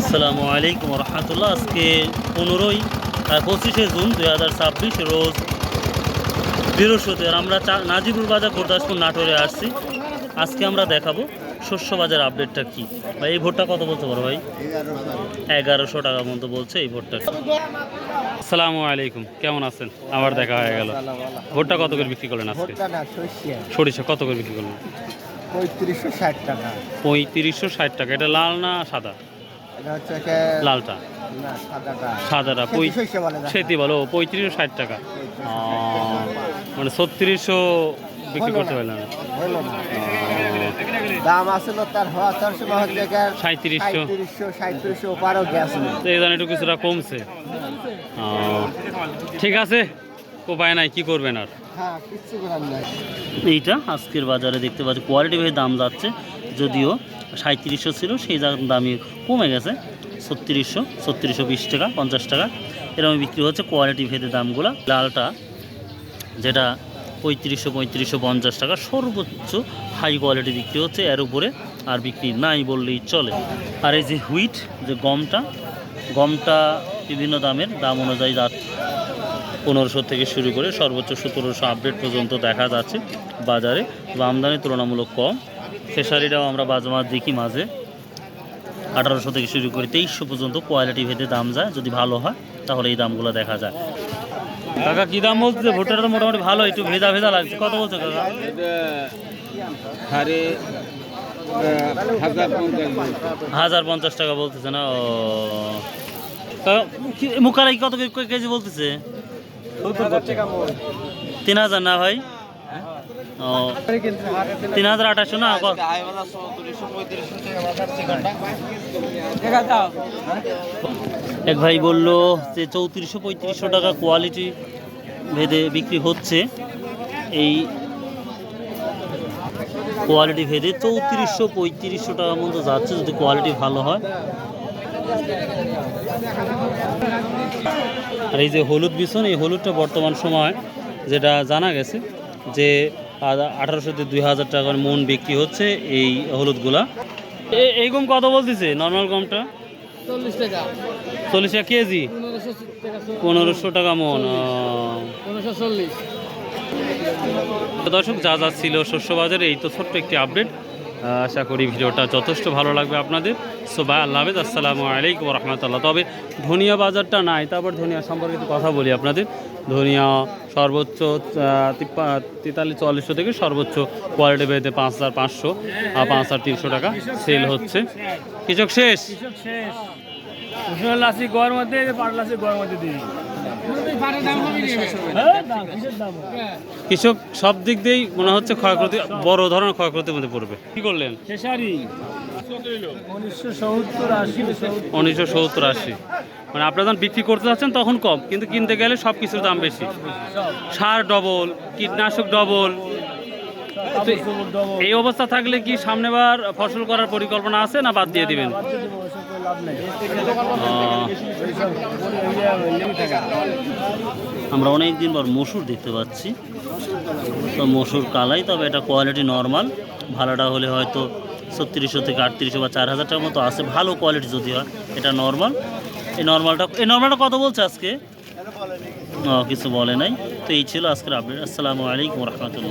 আসসালামু আলাইকুম রহমতুল্লাহ। আজকে 25শে জুন 2026 রোজ বৃহস্পতিবার। আমরা নাজিবুর বাজার গুরদাসপুর নাটোরে আসছি। আজকে আমরা দেখাবো শস্য বাজার আপডেটটা কি। ভাই এই ভোটটা কত বলতে পারো ভাই? 1100 টাকা মতো বলছে এই ভোটটা। আসসালামু আলাইকুম, কেমন আছেন? আবার দেখা হয়ে গেল। ভোটটা কত করে বিক্রি করলেন আজকে? সরিষা কত করে বিক্রি করলেন? 3560 টাকা। 3560 টাকা। এটা লাল না সাদা? লালটা না, সাদাটা সেটি বলো 3560 টাকা। মানে 3600 বিক্রি করতে পারলাম না। দাম আসলে তার হওয়া 3700 পারও গেছে। এই জানি একটু কিছুটা কমছে। ঠিক আছে, উপায় নাই, কি করবেন আর। এইটা আজকের বাজারে দেখতে পাচ্ছি কোয়ালিটি ভেবে দাম যাচ্ছে, যদিও 3700 ছিল সেই দামই কমে গেছে 3620 টাকা 50 টাকা এরকম বিক্রি হচ্ছে কোয়ালিটি ভেদে দামগুলো। লালটা যেটা 3550 টাকা সর্বোচ্চ হাই কোয়ালিটি বিক্রি হচ্ছে, এর উপরে আর বিক্রি নাই বললেই চলে। আর এই যে হুইট যে গমটা বিভিন্ন দাম অনুযায়ী 1500 থেকে শুরু করে সর্বোচ্চ 1700 আপডেট পর্যন্ত দেখা যাচ্ছে বাজারে। আমদানি তুলনামূলক কম। খেসারিটাও আমরা বাজার দেখি মাঝে 1800 থেকে শুরু করে 2300 পর্যন্ত কোয়ালিটি ভেদে দাম যায়। যদি ভালো হয় তাহলে এই দামগুলো দেখা যায়। কাকা কি দাম বলছে? ভুট্টাটা তো মোটামুটি ভালো, একটু ভেজা লাগছে। কত বলছে কাকা? 1050 টাকা বলতেছে না? মুখারাই কত কেজি বলতেছে? 3000 না ভাই? ও 3800 না? এক ভাই বললো যে 3400-3500 টাকা কোয়ালিটি ভেদে বিক্রি হচ্ছে। এই কোয়ালিটি ভেদে 3400-3500 টাকার মতো যাচ্ছে যদি কোয়ালিটি ভালো হয়। আর এই যে হলুদ বিছন, এই হলুদটা বর্তমান সময় যেটা জানা গেছে যে 1800 থেকে 2000 টাকার মন বিক্রি হচ্ছে এই হলুদগুলা। এই গম কত বলতেছে নর্মাল গমটা? 40 টাকা কেজি, 1500 টাকা মন। দর্শক, যা ছিল শস্য বাজারে এই তো ছোট্ট একটি আপডেট। আশা করি ভিডিওটা যথেষ্ট ভালো লাগবে আপনাদের। সো বাই, আল্লাহ হাফেজ, আসসালামু আলাইকুম রহমতুল্লাহ। তবে ধনিয়া বাজারটা নাই, তারপর ধনিয়া সম্পর্কিত কথা বলি আপনাদের। ধনিয়া সর্বোচ্চ 4300 থেকে সর্বোচ্চ কোয়ালিটি বেঁধে 5500 আর 5300 টাকা সেল হচ্ছে। কৃষক শেষ কৃষক সব দিক দিয়েই মনে হচ্ছে ক্ষয়ক্ষতি, বড় ধরনের ক্ষয়ক্ষতির মধ্যে পড়বে। কি করলেন? 1970-80। মানে আপনারা যখন বিক্রি করতে যাচ্ছেন তখন কম, কিন্তু কিনতে গেলে সব কিছুর দাম বেশি। সার ডবল, কীটনাশক ডবল। এই অবস্থা থাকলে কি সামনেবার ফসল করার পরিকল্পনা আছে না বাদ দিয়ে দিবেন? আমরা অনেক দিন পর মসুর দেখতে পাচ্ছি, তো মসুর কালাই, তবে এটা কোয়ালিটি নর্মাল। ভালোটা হলে হয়তো 3600 থেকে 3800 বা 4000 টাকার মতো আছে, ভালো কোয়ালিটি যদি হয়। এটা নর্মাল। এই নর্মালটা কত বলছে আজকে? কিছু বলে নাই। তো এই ছিল আজকের আপডেট। আসসালামু আলাইকুম রহমতুল্লাহ।